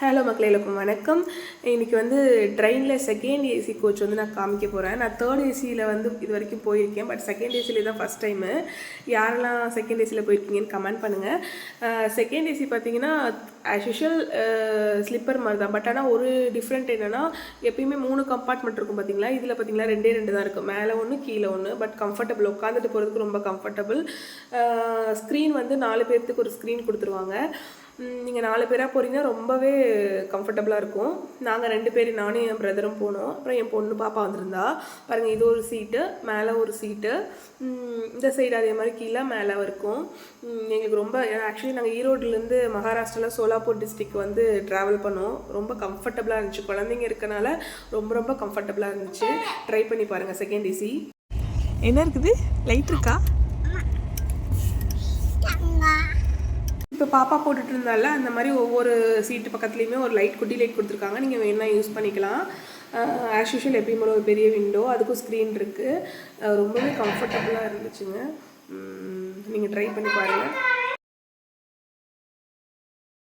Hello மக்களே, எல்லாருக்கும் வணக்கம். இன்றைக்கி வந்து ட்ரெயினில் செகண்ட் ஏசி கோச் வந்து நான் காமிக்க போகிறேன். நான் தேர்ட் ஏசியில் வந்து இது வரைக்கும் போயிருக்கேன், பட் செகண்ட் ஏசியில் தான் ஃபஸ்ட் டைமு. யாரெல்லாம் செகண்ட் ஏசியில் போயிருக்கீங்கன்னு கமெண்ட் பண்ணுங்கள். செகண்ட் ஏசி பார்த்தீங்கன்னா ஆஸ் யூஷுவல் ஸ்லிப்பர் மாதிரி தான், பட் ஆனால் ஒரு டிஃப்ரெண்ட் என்னென்னா எப்பயுமே 3 கம்பார்ட்மெண்ட் இருக்கும் பார்த்தீங்களா. இதில் பார்த்தீங்கன்னா 2 தான் இருக்கும், மேலே ஒன்று கீழே ஒன்று. பட் கம்ஃபர்டபுள், உட்காந்துட்டு போகிறதுக்கு ரொம்ப கம்ஃபர்டபுள். ஸ்க்ரீன் வந்து 4 பேர்த்துக்கு ஒரு ஸ்க்ரீன் கொடுத்துருவாங்க. நீங்கள் 4 பேராக போகிறீங்கன்னா ரொம்பவே கம்ஃபர்டபுளாக இருக்கும். நாங்கள் 2 பேர், நானும் என் பிரதரும் போனோம். அப்புறம் என் பொண்ணு பாப்பா வந்திருந்தா. பாருங்கள், இது ஒரு சீட்டு, மேலே ஒரு சீட்டு, இந்த சைடு அதே மாதிரி கீழே மேலே இருக்கும். எங்களுக்கு ரொம்ப, ஆக்சுவலி நாங்கள் ஈரோடுலேருந்து மகாராஷ்டிராவில் சோலாப்பூர் டிஸ்ட்ரிக் வந்து ட்ராவல் பண்ணோம். ரொம்ப கம்ஃபர்டபுளாக இருந்துச்சு. குழந்தைங்க இருக்கனால ரொம்ப கம்ஃபர்டபுளாக இருந்துச்சு. ட்ரை பண்ணி பாருங்கள் செகண்ட் ஏசி. என்ன இருக்குது? லைட் இருக்கா? இப்போ பாப்பா போட்டுட்டு இருந்தால அந்த மாதிரி ஒவ்வொரு சீட்டு பக்கத்துலேயுமே ஒரு லைட், குட்டி லைட் கொடுத்துருக்காங்க. நீங்கள் வேணால் யூஸ் பண்ணிக்கலாம். ஆஸ் யூஷுவல் எப்பயும் ஒரு பெரிய விண்டோ, அதுக்கும் ஸ்க்ரீன் இருக்குது. ரொம்பவே கம்ஃபர்டபுளாக இருந்துச்சுங்க. நீங்கள் ட்ரை பண்ணி பாருங்கள்.